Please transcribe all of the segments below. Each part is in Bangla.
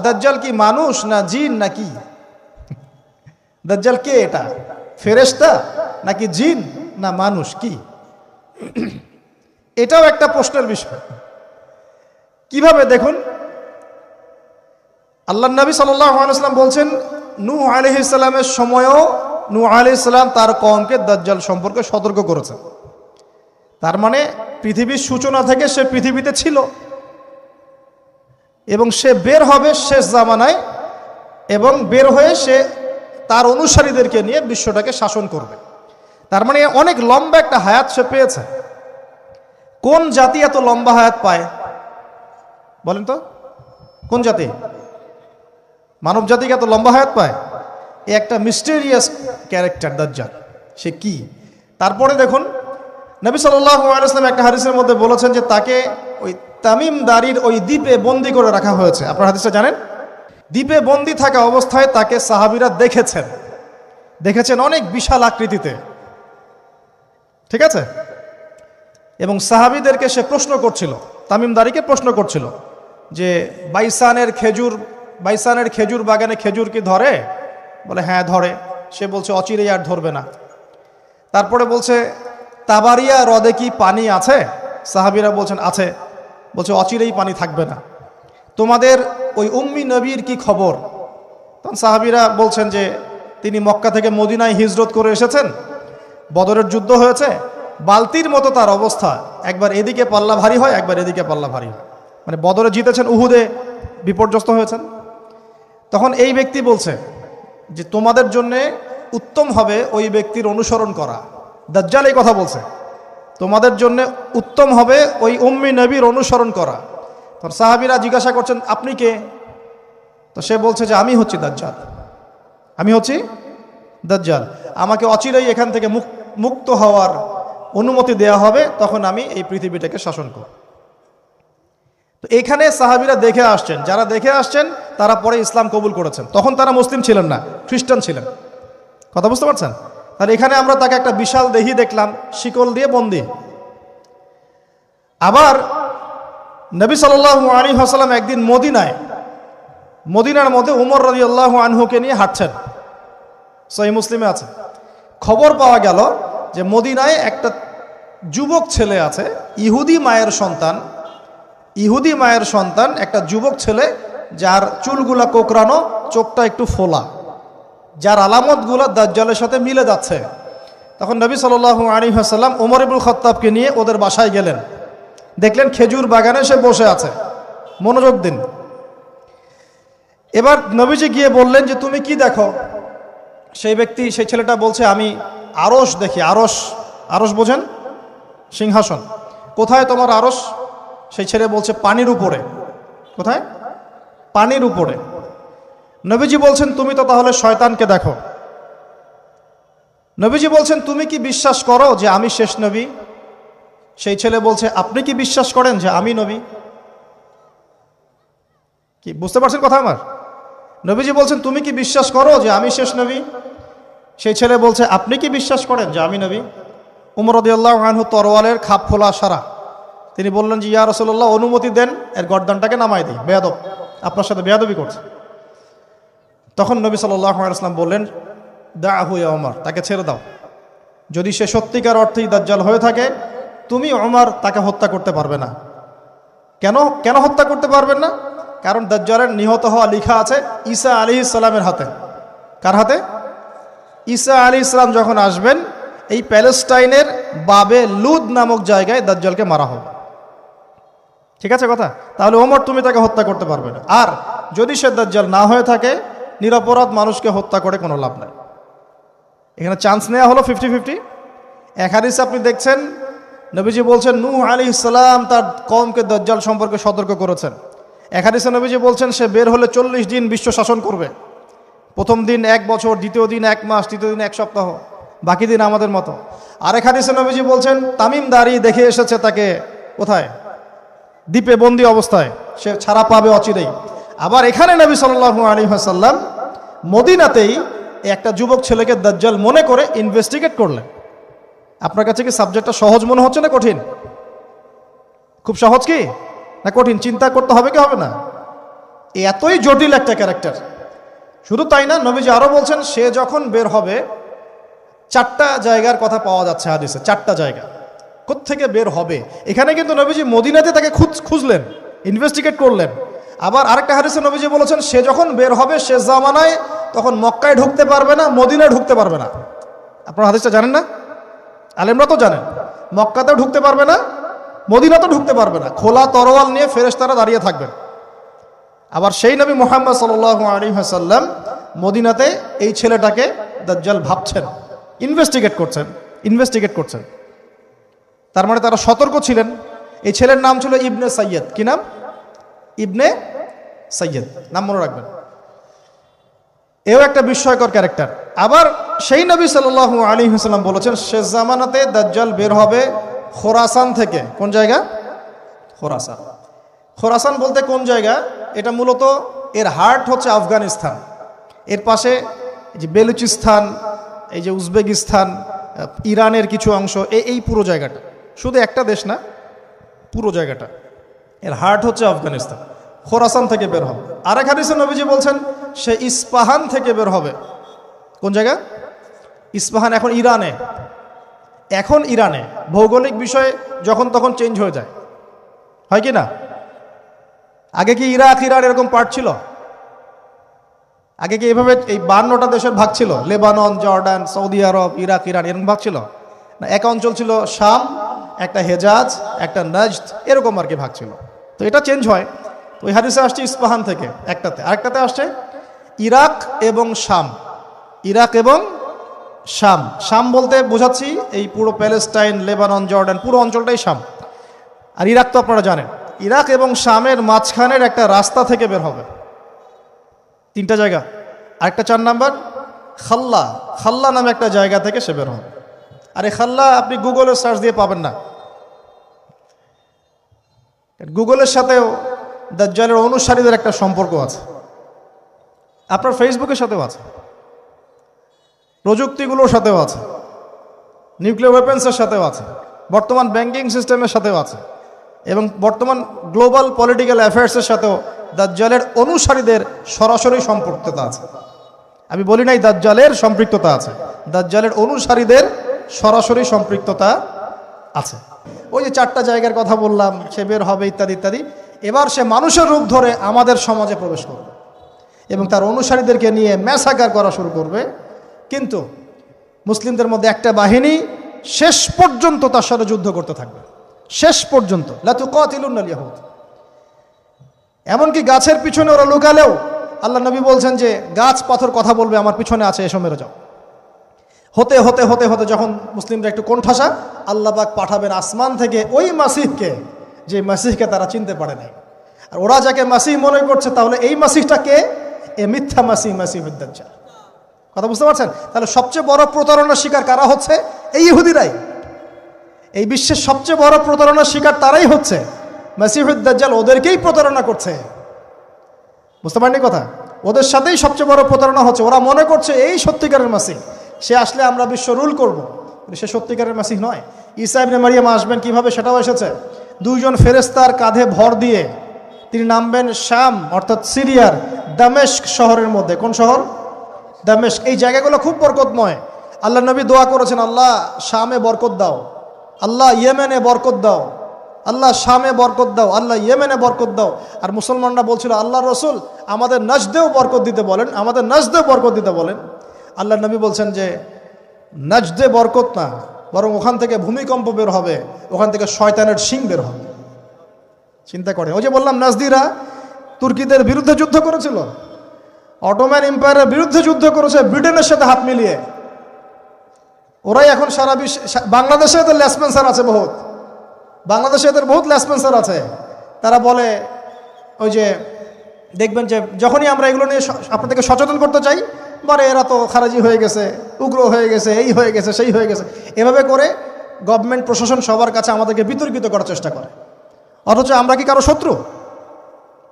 দাজ্জাল কি মানুষ না জিন নাকি? দাজ্জাল কে? এটা ফেরেশতা নাকি জিন না মানুষ? কি এটাও একটা প্রশ্নের বিষয়। কিভাবে দেখুন, আল্লাহ নবী সাল্লাল্লাহু আলাইহি ওয়াসাল্লাম বলছেন নূহ আলাইহিস সালামের সময়ও নূহ আলাইহিস সালাম তার কওমকে দাজ্জাল সম্পর্কে সতর্ক করেছেন। তার মানে পৃথিবীর সূচনা থেকে সে পৃথিবীতে ছিল এবং সে বের হবে শেষ জামানায়, এবং বের হয়ে সে তার অনুসারীদেরকে নিয়ে বিশ্বটাকে শাসন করবে। তার মানে অনেক লম্বা একটা হায়াত সে পেয়েছে। কোন জাতি এত লম্বা হায়াত পায় বলেন তো? কোন জাতি মানব জাতিকে এত লম্বা হায়াত পায়? এই একটা মিস্টেরিয়াস ক্যারেক্টার দাজ্জাল। সে কি? তারপরে দেখুন, নবী সাল্লাল্লাহু আলাইহি ওয়াসাল্লাম একটা হাদিসের মধ্যে বলেছেন যে তাকে ওই তামিম দারির ওই দ্বীপে বন্দী করে রাখা হয়েছে। আপনারা হাদিসটা জানেন? দ্বীপে বন্দী থাকা অবস্থায় তাকে সাহাবীরা দেখেছেন অনেক বিশাল আকৃতিতে, ঠিক আছে? এবং সাহাবীদেরকে সে প্রশ্ন করছিল, তামিম দারিকে প্রশ্ন করছিল যে বাইসানের খেজুর বাগানে খেজুর কি ধরে? বলে হ্যাঁ ধরে। সে বলছে অচিরেই আর ধরবে না। তারপরে বলছে তাবারিয়া হ্রদে কি পানি আছে? সাহাবীরা বলছেন আছে। বলছে অচিরেই পানি থাকবে না। তোমাদের ওই উম্মি নবীর কি খবর? তখন সাহাবীরা বলছেন যে তিনি মক্কা থেকে মদিনায় হিজরত করে এসেছেন, বদরের যুদ্ধ হয়েছে, বালতির মতো তার অবস্থা, একবার এদিকে পাল্লা ভারী হয় একবার এদিকে পাল্লা ভারী হয়। মানে বদরে জিতেছেন, উহুদে বিপর্যস্ত হয়েছেন। তখন এই ব্যক্তি বলছে যে তোমাদের জন্য উত্তম হবে ওই ব্যক্তির অনুসরণ করা। দাজ্জাল এই কথা বলছে, তোমাদের জন্য উত্তম হবে ওই উম্মি নবীর অনুসরণ করা। তখন সাহাবীরা জিজ্ঞাসা করছেন আপনি কে? তো সে বলছে যে আমি হচ্ছি দাজ্জাল। আমাকে অচিরেই এখান থেকে মুক্ত হওয়ার অনুমতি দেয়া হবে, তখন আমি এই পৃথিবীটাকে শাসন করব। তো এখানে সাহাবীরা দেখে আসছেন, যারা দেখে আসছেন তারা পরে ইসলাম কবুল করেছেন। তখন তারা মুসলিম ছিলেন না, খ্রিস্টান ছিলেন। কথা বুঝতে পারছেন? তাহলে এখানে আমরা তাকে একটা বিশাল দেহি দেখলাম, শিকল দিয়ে বন্দী। আবার নবী সাল্লাল্লাহু আলাইহি ওয়াসাল্লাম একদিন মদিনার মধ্যে উমর রাদিয়াল্লাহু আনহুকে নিয়ে হাঁটছেন, সহিহ মুসলিমে আছে। খবর পাওয়া গেল যে মদিনায় একটা যুবক ছেলে আছে, ইহুদি মায়ের সন্তান একটা যুবক ছেলে, যার চুলগুলা কোকড়ানো, চোখটা একটু ফোলা, যার আলামতগুলো দাজ্জালের সাথে মিলে যাচ্ছে। তখন নবী সাল্লাল্লাহু আলাইহি ওয়াসাল্লাম ওমর ইবনুল খাত্তাবকে নিয়ে ওদের বাসায় গেলেন। দেখলেন খেজুর বাগানে সে বসে আছে, মনোযোগ দিন। এবার নবীজি গিয়ে বললেন যে তুমি কি দেখো? সেই ছেলেটা বলছে আমি আরশ দেখি। আরশ বোঝেন? সিংহাসন। কোথায় তোমার আরশ? সেই ছেলে বলছে পানির উপরে। কোথায়? পানির উপরে। নবীজি বলছেন তুমি তো তাহলে শয়তানকে দেখো। নবীজি বলছেন তুমি কি বিশ্বাস করো যে আমি শেষ নবী? সেই ছেলে বলছে আপনি কি বিশ্বাস করেন যে আমি নবী? কি বুঝতে পারছেন কথা আমার? নবীজি বলছেন তুমি কি বিশ্বাস করো যে আমি শেষ নবী? সেই ছেলে বলছে আপনি কি বিশ্বাস করেন যে আমি নবী? উমর রাদিয়াল্লাহু আনহু তরোয়ালের খাপ খোলা সারা। তিনি বললেন যে ইয়া রাসূলুল্লাহ অনুমতি দেন, এর গর্দানটাকে নামাই দিই, বেয়াদব, আপনার সাথে বেয়াদবি করছে। তখন নবী সাল্লাল্লাহু আলাইহি ওয়াসাল্লাম বললেন দাআহু ইয়া ওমর, তাকে ছেড়ে দাও। যদি সে সত্যিকার অর্থেই দাজ্জাল হয়ে থাকে, তুমি ওমর তাকে হত্যা করতে পারবে না। কেন হত্যা করতে পারবেন না? কারণ দাজ্জালের নিহত হওয়া লেখা আছে ঈসা আলাইহিস সালামের হাতে। কার হাতে? ঈসা আলাইহিস সালাম যখন আসবেন, এই প্যালেস্টাইনের বাবে লুদ নামক জায়গায় দাজ্জালকে মারা হবে। ঠিক আছে কথা? তাহলে ওমর তুমি তাকে হত্যা করতে পারবে না। আর যদি সে দাজ্জাল না হয়ে থাকে, নিরপরাধ মানুষকে হত্যা করে কোনো লাভ নাই। এখানে চান্স নেওয়া হলো 50-50। এক হাদিসে আপনি দেখছেন নবীজি বলছেন নূহ আলাইহিস সালাম তার কওমকে দাজ্জাল সম্পর্কে সতর্ক করেছেন। এক হাদিসে নবীজি বলছেন সে বের হলে 40 দিন বিশ্ব শাসন করবে। প্রথম দিন 1 বছর, দ্বিতীয় দিন 1 মাস, তৃতীয় দিন 1 সপ্তাহ, বাকি দিন আমাদের মতো। আরেক হাদিসে নবীজি বলছেন তামিম দারি দেখে এসেছে তাকে কোথায়? দ্বীপে বন্দী অবস্থায়, সে ছাড়া পাবে অচিরেই। আবার এখানে নবী সাল্লাল্লাহু আলাইহি ওয়াসাল্লাম মদিনাতেই একটা যুবক ছেলেকে দাজ্জাল মনে করে ইনভেস্টিগেট করলেন। আপনার কাছে কি সাবজেক্টটা সহজ মনে হচ্ছে না কঠিন? খুব সহজ কি না কঠিন? চিন্তা করতে হবে কি হবে না? এতই জটিল একটা ক্যারেক্টার। শুধু তাই না, নবীজি আরও বলছেন সে যখন বের হবে 4টা জায়গার কথা পাওয়া যাচ্ছে হাদিসে, 4টা জায়গা কোত্থেকে বের হবে। এখানে কিন্তু নবীজি মদিনাতে তাকে খুঁজলেন, ইনভেস্টিগেট করলেন। আবার আরেকটা হাদিসে নবীজি বলেছেন সে যখন বের হবে শেষ জামানায় তখন মক্কায় ঢুকতে পারবে না, মদিনায় ঢুকতে পারবে না। আপনারা হাদিসটা জানেন না? আলেমরা তো জানেন। মক্কাতেও ঢুকতে পারবে না, মদিনাতেও ঢুকতে পারবে না। খোলা তরোয়াল নিয়ে ফেরেশতারা দাঁড়িয়ে থাকবেন। আবার সেই নবী মুহাম্মদ সাল্লাল্লাহু আলাইহি ওয়াসাল্লাম মদিনাতে এই ছেলেটাকে দাজ্জাল ভাবছেন, ইনভেস্টিগেট করছেন। তার মানে তারা সতর্ক ছিলেন। এই ছেলের নাম ছিল ইবনে সাইয়্যিদ। কি নাম? ইবনে সাইয়্যিদ, নাম মনে রাখবেন। এও একটা বিস্ময়কর ক্যারেক্টার। আবার সেই নবী সাল্লাল্লাহু আলাইহি ওয়াসাল্লাম বলেছেন শেষ জামানাতে দাজ্জাল বের হবে খোরাসান থেকে। কোন জায়গা? খোরাসান। খোরাসান বলতে কোন জায়গা? এটা মূলত এর হার্ট হচ্ছে আফগানিস্তান, এর পাশে যে বেলুচিস্তান, এই যে উজবেকিস্তান, ইরানের কিছু অংশ, এই পুরো জায়গাটা, শুধু একটা দেশ না, পুরো জায়গাটা এর হার্ট হচ্ছে আফগানিস্তান। খোরাসান থেকে বের হবে। আরেক হাদিসে নবীজি বলছেন সে ইস্পাহান থেকে বের হবে। কোন জায়গা? ইস্পাহান। এখন ইরানে ভৌগোলিক বিষয়ে যখন তখন চেঞ্জ হয়ে যায়, হয় কি না? আগে কি ইরাক ইরান এরকম পার্ট ছিল? আগে কি এভাবে এই 52টা দেশের ভাগ ছিল? লেবানন, জর্ডান, সৌদি আরব, ইরাক ইরান এরকম ভাগ ছিল না? এক অঞ্চল ছিল শাম, একটা হেজাজ, একটা নাজদ, এরকম আর কি ভাগ ছিল। তো এটা চেঞ্জ হয়। তো ওই হাদিসে আসছে ইস্পাহান থেকে একটাতে, আরেকটাতে আসছে ইরাক এবং শাম। ইরাক এবং শাম। শাম বলতে বোঝাচ্ছি এই পুরো প্যালেস্টাইন, লেবানন, জর্ডান, পুরো অঞ্চলটাই শাম। আর ইরাক তো আপনারা জানেন। ইরাক এবং শামের মাঝখানের একটা রাস্তা থেকে বের হবে। 3টা জায়গা। আরেকটা 4 নাম্বার খাল্লা নামে একটা জায়গা থেকে সে বের হবে। আর এই খাল্লা আপনি গুগলে সার্চ দিয়ে পাবেন না। গুগলের সাথেও দাজ্জালের অনুসারীদের একটা সম্পর্ক আছে, আপনার ফেসবুকের সাথেও আছে, প্রযুক্তিগুলোর সাথেও আছে, নিউক্লিয়ার ওয়েপন্সের সাথেও আছে, বর্তমান ব্যাংকিং সিস্টেমের সাথেও আছে, এবং বর্তমান গ্লোবাল পলিটিক্যাল অ্যাফেয়ার্সের সাথেও দাজ্জালের অনুসারীদের সরাসরি সম্পৃক্ততা আছে। আমি বলি নাই দাজ্জালের সম্পৃক্ততা আছে, দাজ্জালের অনুসারীদের সরাসরি সম্পৃক্ততা আছে। ওই যে 4টা জায়গার কথা বললাম, সে বের হবে ইত্যাদি ইত্যাদি। এবার সে মানুষের রূপ ধরে আমাদের সমাজে প্রবেশ করবে এবং তার অনুসারীদেরকে নিয়ে ম্যাসাকার করা শুরু করবে। কিন্তু মুসলিমদের মধ্যে একটা বাহিনী শেষ পর্যন্ত তার সাথে যুদ্ধ করতে থাকবে, শেষ পর্যন্ত। লা তুকাতিলুনাল ইয়াহুদ। এমনকি গাছের পিছনে ওরা লুকালেও আল্লাহ নবী বলছেন যে গাছ পাথর কথা বলবে আমার পিছনে আছে, এসো মেরে যাও। হতে হতে হতে হতে যখন মুসলিমরা একটু কোণঠাসা, আল্লাহ পাক পাঠাবেন আসমান থেকে ওই মাসিহকে, যে মাসিহকে তারা চিনতে পারে নাই। আর ওরা যাকে মাসিহ মনে করছে, তাহলে এই মাসিহটা কে? এ মিথ্যা মাসিহুদ দাজ্জাল। কথা বুঝতে পারছেন? তাহলে সবচেয়ে বড় প্রতারণার শিকার কারা হচ্ছে? এই ইহুদিরাই। এই বিশ্বের সবচেয়ে বড় প্রতারণার শিকার তারাই হচ্ছে। মাসিহুদ দাজ্জাল ওদেরকেই প্রতারণা করছে। বুঝতে পারেননি কথা? ওদের সাথেই সবচেয়ে বড় প্রতারণা হচ্ছে। ওরা মনে করছে এই সত্যিকারের মাসিহ, সে আসলে আমরা বিশ্ব রুল করব। সে সত্যিকারের মাসিহ নয়। ঈসা ইবনে মারিয়াম আসবেন কিভাবে সেটাও এসেছে। 2 জন ফেরেশতার কাঁধে ভর দিয়ে তিনি নামবেন শাম অর্থাৎ সিরিয়ার দামেস্ক শহরের মধ্যে। কোন শহর? দামেস্ক। এই জায়গাগুলো খুব বরকতময়। আল্লাহ নবী দোয়া করেছেন, আল্লাহ শামে বরকত দাও, আল্লাহ ইয়েমেনে বরকত দাও, আল্লাহ শামে বরকত দাও, আল্লাহ ইয়েমেনে বরকত দাও। আর মুসলমানরা বলছিল আল্লাহ রসুল আমাদের নাজদেও বরকত দিতে বলেন, আমাদের নাজদেও বরকত দিতে বলেন। আল্লাহ নবী বলছেন যে নাজদে বরকত না, বরং ওখান থেকে ভূমিকম্প বের হবে, ওখান থেকে শয়তানের শিং বের হবে। চিন্তা করে, ওই যে বললাম নাজদিরা তুর্কিদের বিরুদ্ধে যুদ্ধ করেছিল, অটোম্যান এম্পায়ারের বিরুদ্ধে যুদ্ধ করেছে ব্রিটেনের সাথে হাত মিলিয়ে। ওরাই এখন সারা বিশ্ব, বাংলাদেশে এদের লেসপেন্সার আছে বহুত, বাংলাদেশে এদের বহুত লেসপেন্সার আছে। তারা বলে ওই যে দেখবেন যে যখনই আমরা এগুলো নিয়ে আপনাদেরকে সচেতন করতে চাই, বলে এরা তো খারাজি হয়ে গেছে, উগ্র হয়ে গেছে, এই হয়ে গেছে, সেই হয়ে গেছে। এভাবে করে গভর্নমেন্ট প্রশাসন সবার কাছে আমাদেরকে বিতর্কিত করার চেষ্টা করে। অথচ আমরা কি কারো শত্রু?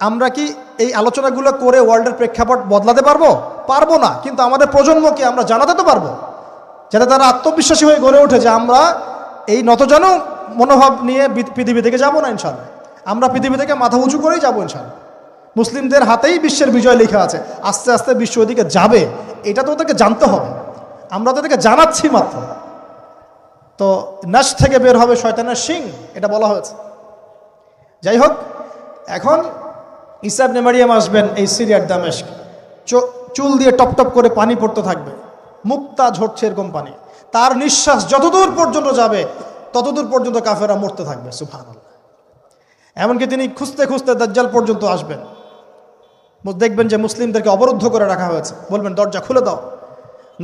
আমরা কি এই আলোচনাগুলো করে ওয়ার্ল্ডের প্রেক্ষাপট বদলাতে পারবো? পারবো না। কিন্তু আমাদের প্রজন্মকে আমরা জানাতে তো পারবো, যাতে তারা আত্মবিশ্বাসী হয়ে গড়ে ওঠে যে আমরা এই নতজানু মনোভাব নিয়ে পৃথিবী থেকে যাবো না ইনশাআল্লাহ। আমরা পৃথিবী থেকে মাথা উঁচু করেই যাবো ইনশাআল্লাহ। মুসলিমদের হাতেই বিশ্বের বিজয় লেখা আছে। আস্তে আস্তে বিশ্ব ওদিকে যাবে, এটা তো ওদেরকে জানতে হবে। আমরা তো ওদেরকে জানাচ্ছি মাত্র। তো নাশ থেকে বের হবে শয়তানের শিং, এটা বলা হয়েছে। যাই হোক, এখন ঈসা ইবনে মারইয়াম আসবেন এই সিরিয়ার দামেস্ক, চুল দিয়ে টপ টপ করে পানি পড়তে থাকবে, মুক্তা ঝরছে এরকম পানি। তার নিঃশ্বাস যতদূর পর্যন্ত যাবে ততদূর পর্যন্ত কাফেররা মরতে থাকবে। সুবহানাল্লাহ। এমনকি তিনি খুঁজতে খুঁজতে দাজ্জাল পর্যন্ত আসবেন। দেখবেন যে মুসলিমদেরকে অবরুদ্ধ করে রাখা হয়েছে, বলবেন দরজা খুলে দাও,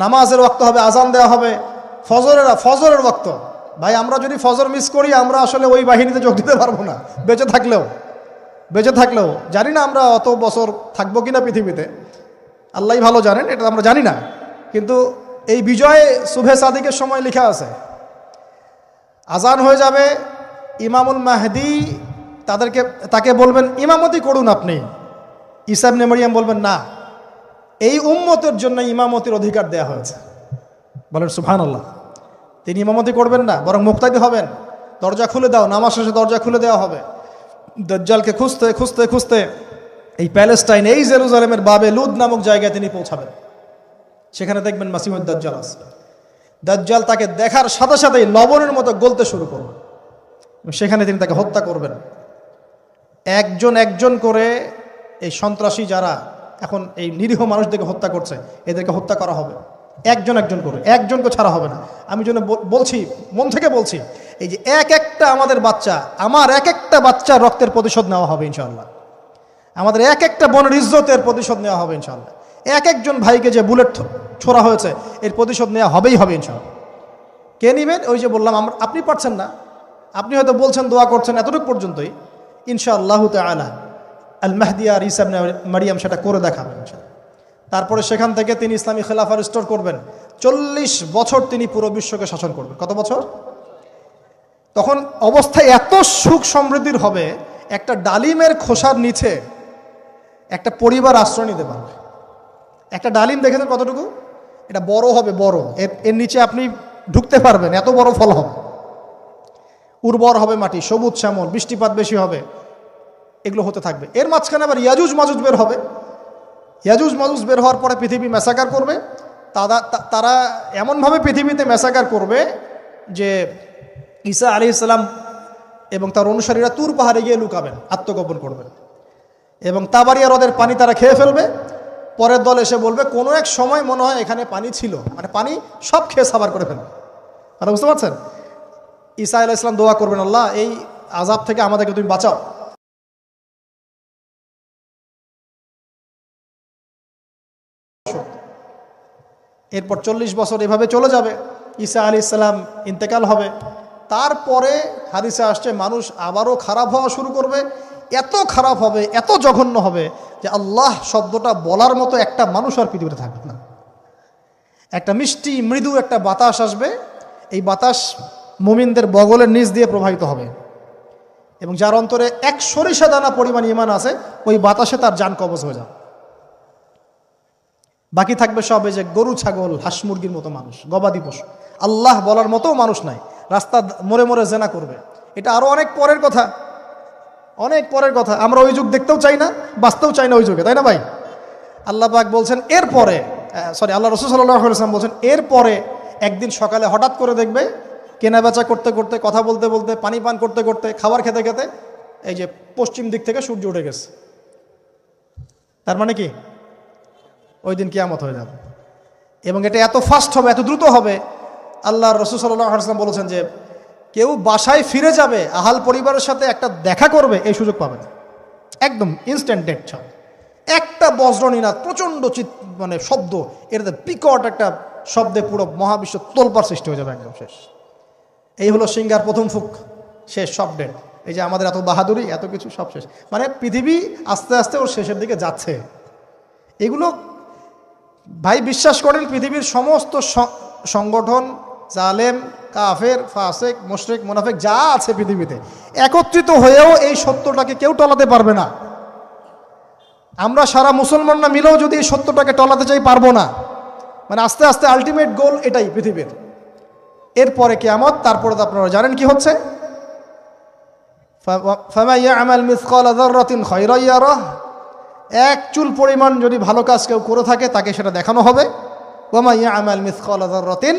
নামাজের ওয়াক্ত হবে, আজান দেওয়া হবে, ফজরের ওয়াক্ত। ভাই, আমরা যদি ফজর মিস করি আমরা আসলে ওই বাহিনীতে যোগ দিতে পারবো না, বেঁচে থাকলেও জানি না আমরা অত বছর থাকবো কিনা পৃথিবীতে, আল্লাহই ভালো জানেন, এটা আমরা জানি না। কিন্তু এই বিজয় সুবহে সাদিকের সময় লেখা আছে। আজান হয়ে যাবে, ইমামুল মাহদি তাকে বলবেন ইমামতি করুন আপনি। ঈসা ইবনে মারইয়াম বলবেন না, এই উম্মতের জন্য ইমামতির অধিকার দেয়া হয়েছে। বলেন সুবহানাল্লাহ। তিনি ইমামতি করবেন না, বরং মুক্তাদি হবেন। দরজা খুলে দাও, নামাজ শেষে দরজা খুলে দেওয়া হবে। দাজ্জালকে খুঁজতে খুঁজতে খুঁজতে এই প্যালেস্টাইন, এই জেরুজালেমের বাবে লুদ নামক জায়গায় তিনি পৌঁছাবেন। সেখানে দেখবেন মাসিহুদ দাজ্জাল আছে। দাজ্জাল তাকে দেখার সাথে সাথেই লবণের মতো গলতে শুরু করবেন। সেখানে তিনি তাকে হত্যা করবেন। একজন একজন করে এই সন্ত্রাসী যারা এখন এই নিরীহ মানুষদেরকে হত্যা করছে, এদেরকে হত্যা করা হবে একজন একজন করে, একজনকে ছাড়া হবে না। আমি জন্য বলছি, মন থেকে বলছি, এই যে এক একটা আমাদের বাচ্চা, আমার এক একটা বাচ্চার রক্তের প্রতিশোধ নেওয়া হবে ইনশাআল্লাহ। আমাদের এক একটা বোনের ইজ্জতের প্রতিশোধ নেওয়া হবে ইনশাআল্লাহ। এক একজন ভাইকে যে বুলেট ছোড়া হয়েছে এর প্রতিশোধ নেওয়া হবেই হবে ইনশাআল্লাহ। কে নিবেন? ওই যে বললাম, আপনি পারছেন না, আপনি হয়তো বলছেন, দোয়া করছেন, এতটুকু পর্যন্তই। ইনশাআল্লাহু তাআলা আল মাহদি আর ঈসা ইবনে মারইয়াম সেটা করে দেখাবেন ইনশাআল্লাহ। তারপরে সেখান থেকে তিনি ইসলামী খেলাফা রিস্টোর করবেন। 40 বছর তিনি পুরো বিশ্বকে শাসন করবেন। কত বছর? তখন অবস্থা এত সুখ সমৃদ্ধির হবে, একটা ডালিমের খোসার নিচে একটা পরিবার আশ্রয় নিতে পারবে। একটা ডালিম দেখেছেন কতটুকু? এটা বড় হবে, বড়, এর নিচে আপনি ঢুকতে পারবেন, এত বড় ফল হবে। উর্বর হবে মাটি, সবুজ শ্যামল, বৃষ্টিপাত বেশি হবে, এগুলো হতে থাকবে। এর মাঝখানে আবার ইয়াজুজ মাজুজ বের হবে। ইয়াজুজ মাজুজ বের হওয়ার পরে পৃথিবী ম্যাসাকার করবে। তারা এমনভাবে পৃথিবীতে ম্যাসাকার করবে যে ঈসা আলাইহিস সালাম এবং তার অনুসারীরা তুর পাহাড়ে গিয়ে লুকাবেন, আত্মগোপন করবেন, এবং তাবারিয়া হ্রদের পানি তারা খেয়ে ফেলবে। পরের দল এসে বলবে কোনো এক সময় মনে হয় এখানে পানি ছিল, মানে পানি সব খেয়ে সাবার করে ফেলবে। আপনারা বুঝতে পারছেন? ঈসা আলাইহিস সালাম দোয়া করবেন, আল্লাহ এই আযাব থেকে আমাদেরকে তুমি বাঁচাও। এরপর 40 বছর এভাবে চলে যাবে, ঈসা আলাইহিস সালাম ইন্তেকাল হবে। তারপরে হাদিসে আসছে মানুষ আবারও খারাপ হওয়া শুরু করবে। এত খারাপ হবে, এত জঘন্য হবে যে আল্লাহ শব্দটা বলার মতো একটা মানুষ আর পৃথিবীতে থাকবে না। একটা মিষ্টি মৃদু একটা বাতাস আসবে, এই বাতাস মুমিনদের বগলের নিচ দিয়ে প্রবাহিত হবে, এবং যার অন্তরে এক সরিষা দানা পরিমাণ ঈমান আছে ওই বাতাসে তার জান কবজ হয়ে যাবে। বাকি থাকবে সব এই যে গরু, ছাগল, হাঁস মুরগির মতো মানুষ, গবাদি পশু। আল্লাহ বলার মতো মানুষ নাই, রাস্তা মোড়ে মোড়ে জেনা করবে। এটা আরো অনেক পরের কথা, অনেক পরের কথা। আমরা ওই যুগ দেখতেও চাই না, বাঁচতেও চাই না ওই যুগে, তাই না ভাই? আল্লাহ পাক বলছেন এরপরে, আল্লাহ রাসূল সাল্লাল্লাহু আলাইহি ওয়াসাল্লাম বলছেন এরপরে একদিন সকালে হঠাৎ করে দেখবে কেনা বেচা করতে করতে, কথা বলতে বলতে, পানি পান করতে করতে, খাবার খেতে খেতে এই যে পশ্চিম দিক থেকে সূর্য উঠে গেছে। তার মানে কি? ওই দিন কিয়ামত হয়ে যাবে, এবং এটা এত ফাস্ট হবে, এত দ্রুত হবে। আল্লাহ রাসূল সাল্লাল্লাহু আলাইহি ওয়াসাল্লাম বলেছেন যে কেউ বাসায় ফিরে যাবে, আহাল পরিবারের সাথে একটা দেখা করবে, এই সুযোগ পাবে না। একদম ইনস্ট্যান্ট ডেট ছাড়। একটা বজ্রনীনাদ, প্রচণ্ড মানে শব্দ, এটাতে বিকট একটা শব্দে পুরো মহাবিশ্ব তোলপাড় সৃষ্টি হয়ে যাবে, একদম শেষ। এই হলো সিঙ্গার প্রথম ফুক, শেষ, সব ডেট। এই যে আমাদের এত বাহাদুরি, এত কিছু সব শেষ, মানে পৃথিবী আস্তে আস্তে ওর শেষের দিকে যাচ্ছে। এগুলো ভাই বিশ্বাস করেন, পৃথিবীর সমস্ত সংগঠন, জালেম, কাফের, ফাসেক, মুশরিক, মুনাফিক যা আছে পৃথিবীতে একত্রিত হয়েও এই সত্যটাকে কেউ টলাতে পারবে না। আমরা সারা মুসলমানরা মিলেও যদি এই সত্যটাকে টলাতে চাই, পারবো না। মানে আস্তে আস্তে আলটিমেট গোল এটাই পৃথিবীর। এরপরে কিয়ামত, তারপরে তো আপনারা জানেন কি হচ্ছে, ফামান ইয়ামাল মিসকালা যাররাতিন খায়রান ইয়ারাহ এক চুল পরিমাণ যদি ভালো কাজ কেউ করে থাকে তাকে সেটা দেখানো হবে। ওয়া ইয়ামাল মিসকালা যাররাতিন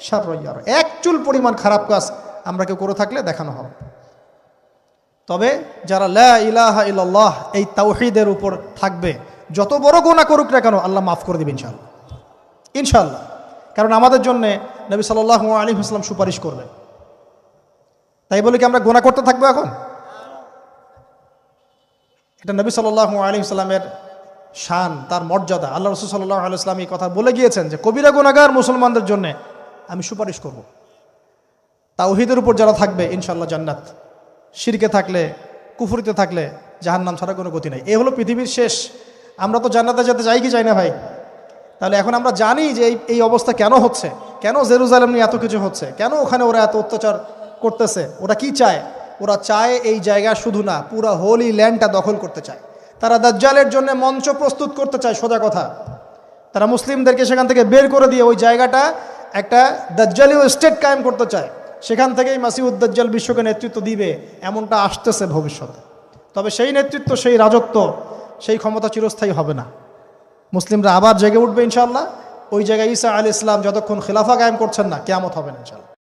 শাররান ইয়ারা, এক চুল পরিমাণ খারাপ কাজ আমরা কেউ করে থাকলে দেখানো হবে। তবে যারা লা ইলাহা ইল্লাল্লাহ এই তাওহীদের উপর থাকবে, যত বড় গুনাহ করুক না কেন আল্লাহ মাফ করে দিবেন ইনশাআল্লাহ, ইনশাআল্লাহ। কারণ আমাদের জন্য নবী সাল্লাল্লাহু আলাইহি ওয়াসাল্লাম সুপারিশ করবেন। তাই বলে কি আমরা গুনাহ করতে থাকবো এখন? এটা নবী সাল্লাল্লাহু আলাইহি ওয়াসাল্লামের শান, তার মর্যাদা। আল্লাহ রাসূল সাল্লাল্লাহু আলাইহি ওয়াসাল্লাম এই কথা বলে গিয়েছেন যে কবিরা গুনাহগার মুসলমানদের জন্য আমি সুপারিশ করব। তাওহীদের উপর যারা থাকবে ইনশাআল্লাহ জান্নাত, শিরকে থাকলে, কুফরিতে থাকলে জাহান্নাম ছাড়া কোনো গতি নাই। এই হলো পৃথিবীর শেষ। আমরা তো জান্নাতে যেতে চাই কি চাই না ভাই? তাহলে এখন আমরা জানি যে এই অবস্থা কেন হচ্ছে, কেন জেরুজালেম নিয়ে এত কিছু হচ্ছে, কেন ওখানে ওরা এত অত্যাচার করতেছে। ওরা কি চায়? ওরা চায় এই জায়গা শুধু না, পুরা হোলি ল্যান্ডটা দখল করতে চায়। তারা দাজ্জালের জন্য মঞ্চ প্রস্তুত করতে চায়, সোজা কথা। তারা মুসলিমদেরকে সেখান থেকে বের করে দিয়ে ওই জায়গাটা একটা দাজ্জালীয় স্টেট কায়েম করতে চায়। সেখান থেকেই মাসিহুদ দাজ্জাল বিশ্বকে নেতৃত্ব দিবে, এমনটা আসতেছে ভবিষ্যতে। তবে সেই নেতৃত্ব, সেই রাজত্ব, সেই ক্ষমতা চিরস্থায়ী হবে না। মুসলিমরা আবার জেগে উঠবে ইনশাআল্লাহ। ওই জায়গায় ঈসা আলাইহিস সালাম যতক্ষণ খিলাফা কায়েম করছেন না, কিয়ামত হবে না ইনশাআল্লাহ।